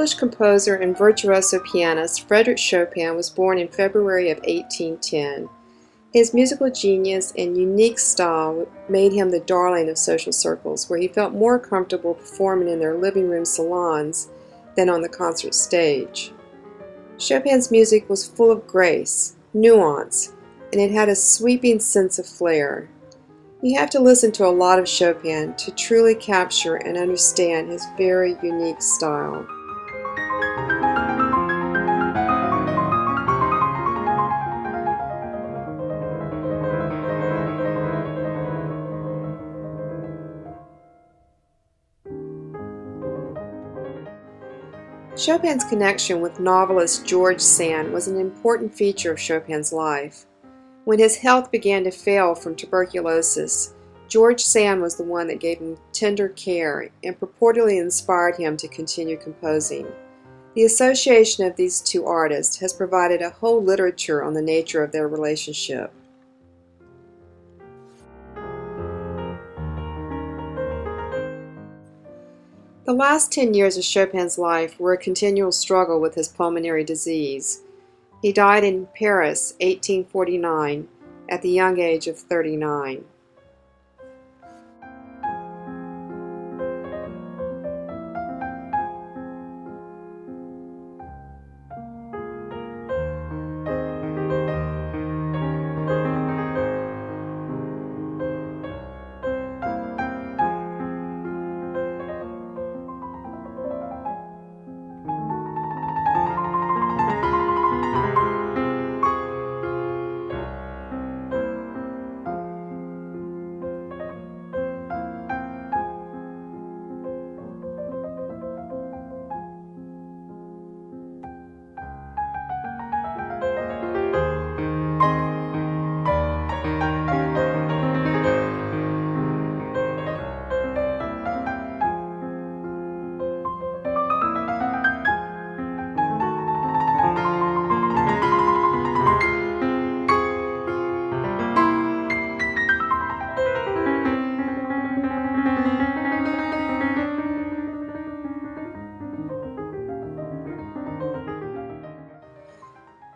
Polish composer and virtuoso pianist Frédéric Chopin was born in February of 1810. His musical genius and unique style made him the darling of social circles, where he felt more comfortable performing in their living room salons than on the concert stage. Chopin's music was full of grace, nuance, and it had a sweeping sense of flair. You have to listen to a lot of Chopin to truly capture and understand his very unique style. Chopin's connection with novelist George Sand was an important feature of Chopin's life. When his health began to fail from tuberculosis, George Sand was the one that gave him tender care and purportedly inspired him to continue composing. The association of these two artists has provided a whole literature on the nature of their relationship. The last 10 years of Chopin's life were a continual struggle with his pulmonary disease. He died in Paris, 1849, at the young age of 39.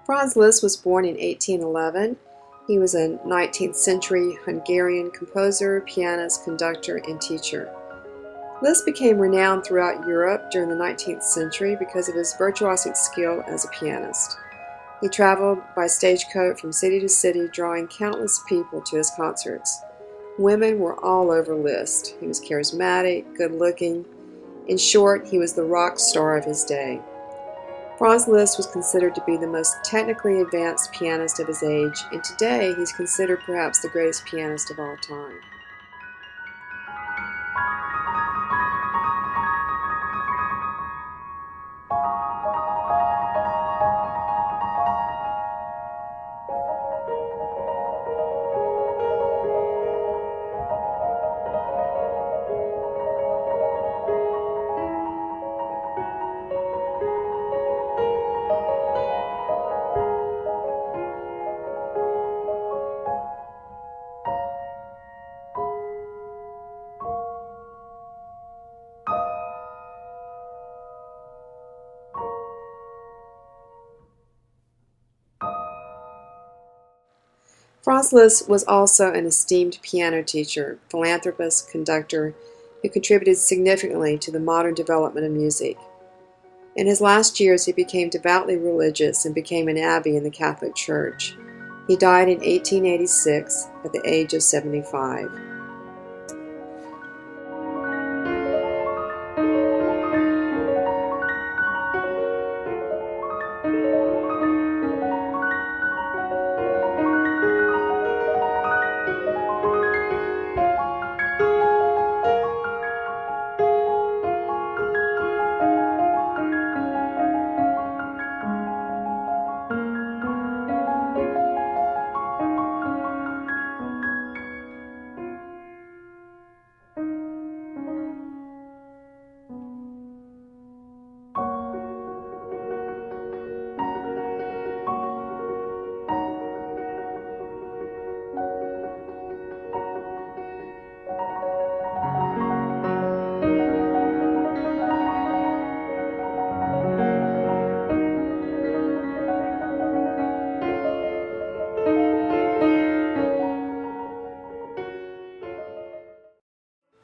Franz Liszt was born in 1811. He was a 19th century Hungarian composer, pianist, conductor, and teacher. Liszt became renowned throughout Europe during the 19th century because of his virtuosic skill as a pianist. He traveled by stagecoach from city to city, drawing countless people to his concerts. Women were all over Liszt. He was charismatic, good-looking. In short, he was the rock star of his day. Franz Liszt was considered to be the most technically advanced pianist of his age, and today he's considered perhaps the greatest pianist of all time. Franz Liszt was also an esteemed piano teacher, philanthropist, conductor, who contributed significantly to the modern development of music. In his last years, he became devoutly religious and became an abbey in the Catholic Church. He died in 1886 at the age of 75.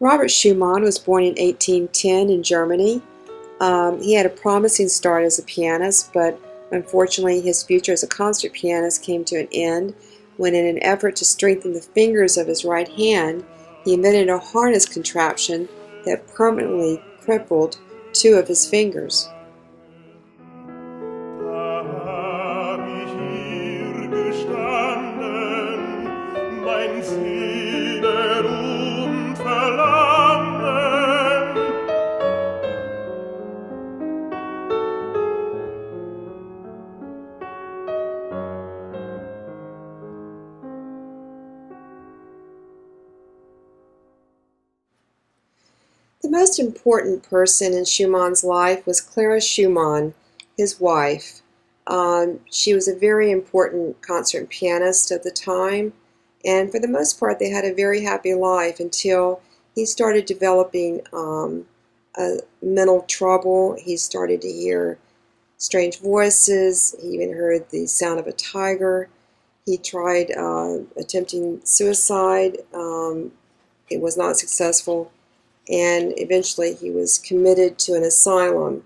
Robert Schumann was born in 1810 in Germany. He had a promising start as a pianist, but unfortunately his future as a concert pianist came to an end when, in an effort to strengthen the fingers of his right hand, he invented a harness contraption that permanently crippled two of his fingers. The most important person in Schumann's life was Clara Schumann, his wife. She was a very important concert pianist at the time, and for the most part they had a very happy life until he started developing mental trouble. He started to hear strange voices. He even heard the sound of a tiger. He tried attempting suicide. It was not successful, and eventually he was committed to an asylum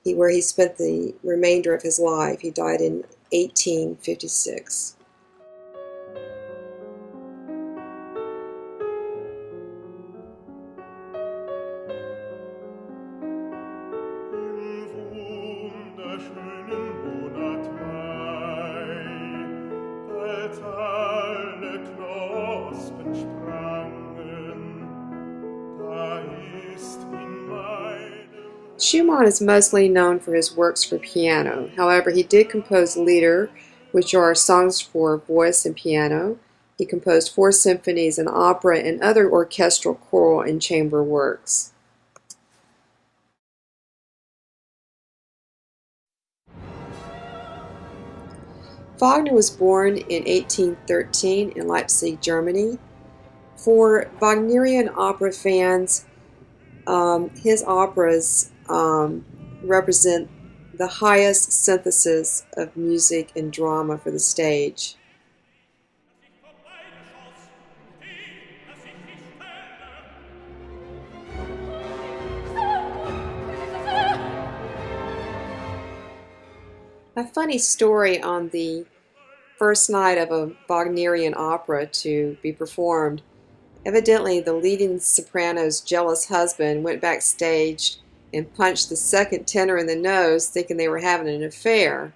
where he spent the remainder of his life. He died in 1856. Schumann is mostly known for his works for piano. However, he did compose Lieder, which are songs for voice and piano. He composed 4 symphonies, an opera, and other orchestral, choral, and chamber works. Wagner was born in 1813 in Leipzig, Germany. For Wagnerian opera fans, his operas represent the highest synthesis of music and drama for the stage. A funny story: on the first night of a Wagnerian opera to be performed, evidently the leading soprano's jealous husband went backstage and punched the second tenor in the nose, thinking they were having an affair.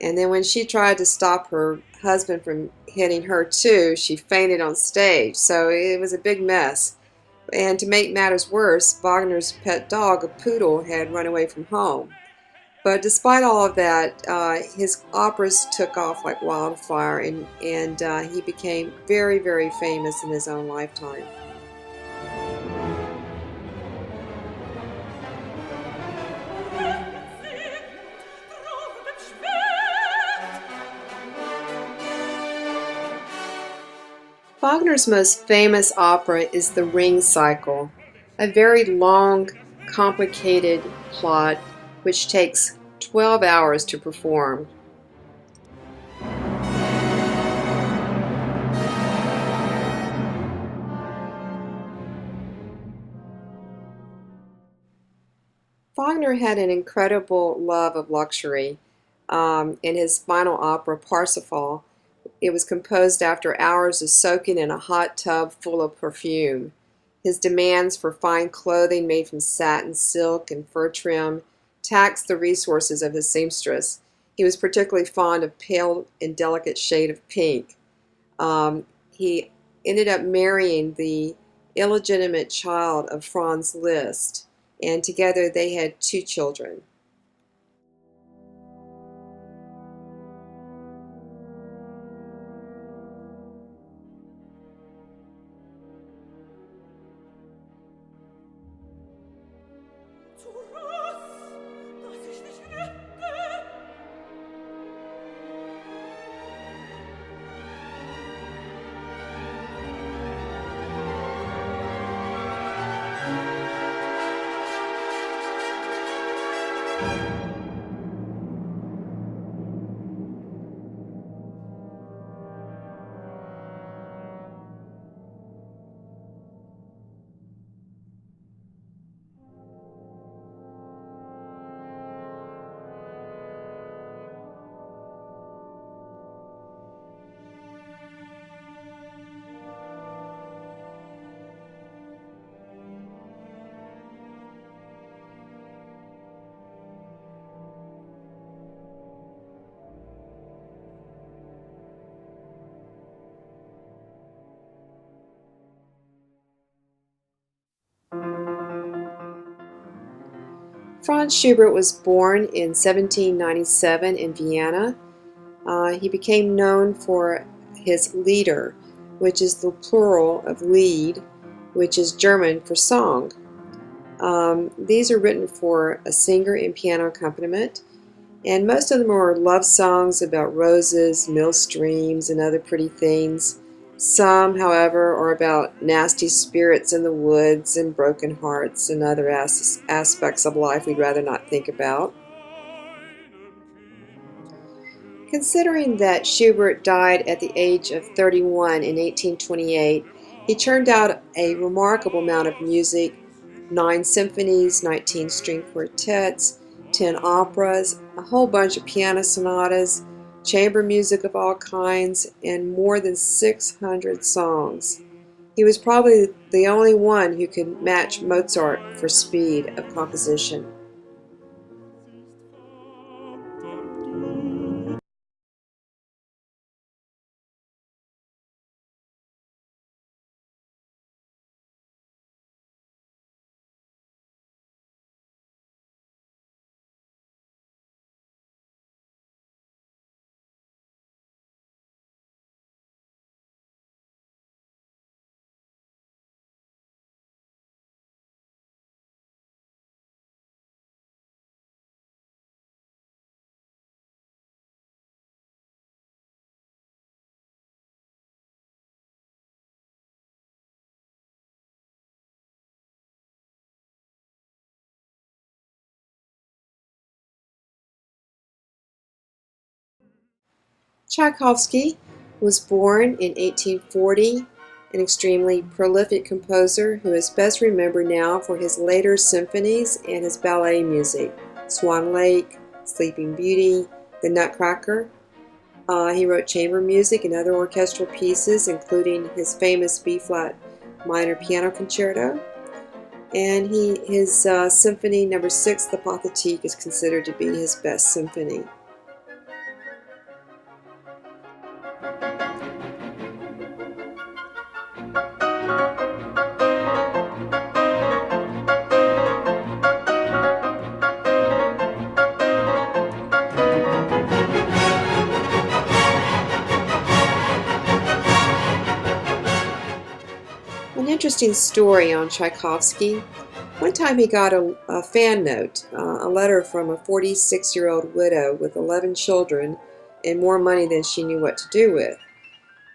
And then when she tried to stop her husband from hitting her too, she fainted on stage. So it was a big mess. And to make matters worse, Wagner's pet dog, a poodle, had run away from home. But despite all of that, his operas took off like wildfire, and he became very, very famous in his own lifetime. Wagner's most famous opera is the Ring Cycle, a very long, complicated plot which takes 12 hours to perform. Wagner had an incredible love of luxury. In his final opera, Parsifal, it was composed after hours of soaking in a hot tub full of perfume. His demands for fine clothing made from satin, silk, and fur trim taxed the resources of his seamstress. He was particularly fond of pale and delicate shade of pink. He ended up marrying the illegitimate child of Franz Liszt, and together they had 2 children. Franz Schubert was born in 1797 in Vienna. He became known for his Lieder, which is the plural of Lied, which is German for song. These are written for a singer and piano accompaniment, and most of them are love songs about roses, mill streams, and other pretty things. Some, however, are about nasty spirits in the woods and broken hearts and other aspects of life we'd rather not think about. Considering that Schubert died at the age of 31 in 1828, he churned out a remarkable amount of music: 9 symphonies, 19 string quartets, 10 operas, a whole bunch of piano sonatas, chamber music of all kinds, and more than 600 songs. He was probably the only one who could match Mozart for speed of composition. Tchaikovsky was born in 1840, an extremely prolific composer who is best remembered now for his later symphonies and his ballet music: Swan Lake, Sleeping Beauty, The Nutcracker. He wrote chamber music and other orchestral pieces, including his famous B-flat minor piano concerto. And his Symphony No. 6, the Pathétique, is considered to be his best symphony. An interesting story on Tchaikovsky. One time he got a fan note, a letter from a 46-year-old widow with 11 children and more money than she knew what to do with.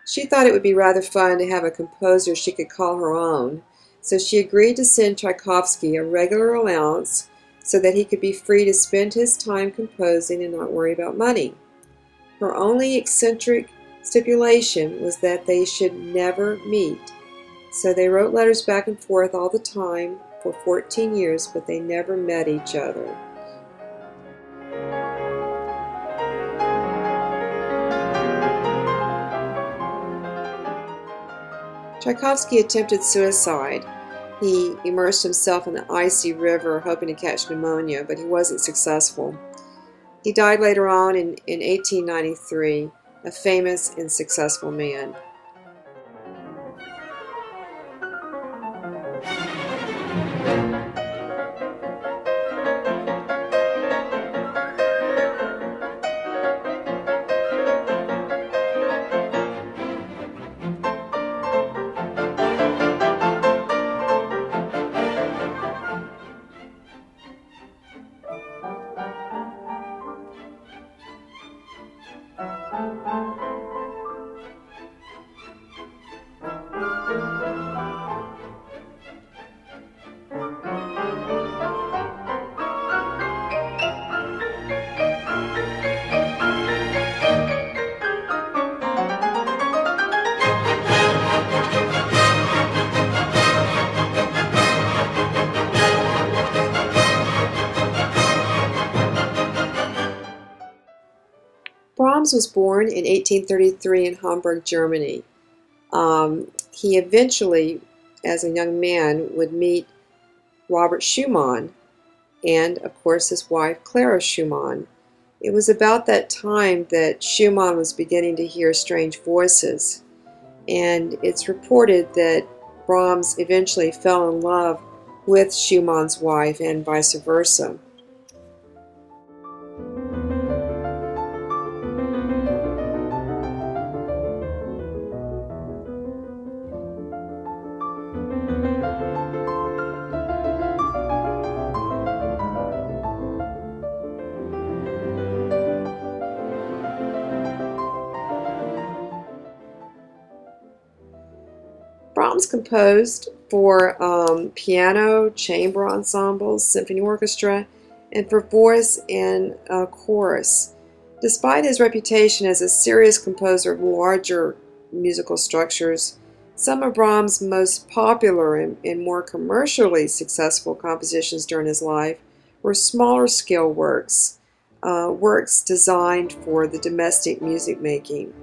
She thought it would be rather fun to have a composer she could call her own, so she agreed to send Tchaikovsky a regular allowance so that he could be free to spend his time composing and not worry about money. Her only eccentric stipulation was that they should never meet. So they wrote letters back and forth all the time for 14 years, but they never met each other. Tchaikovsky attempted suicide. He immersed himself in the icy river hoping to catch pneumonia, but he wasn't successful. He died later on in 1893, a famous and successful man. Brahms was born in 1833 in Hamburg, Germany. He eventually, as a young man, would meet Robert Schumann and, of course, his wife Clara Schumann. It was about that time that Schumann was beginning to hear strange voices, and it's reported that Brahms eventually fell in love with Schumann's wife and vice versa. Brahms composed for piano, chamber ensembles, symphony orchestra, and for voice and chorus. Despite his reputation as a serious composer of larger musical structures, some of Brahms' most popular and more commercially successful compositions during his life were smaller scale works, works designed for the domestic music making.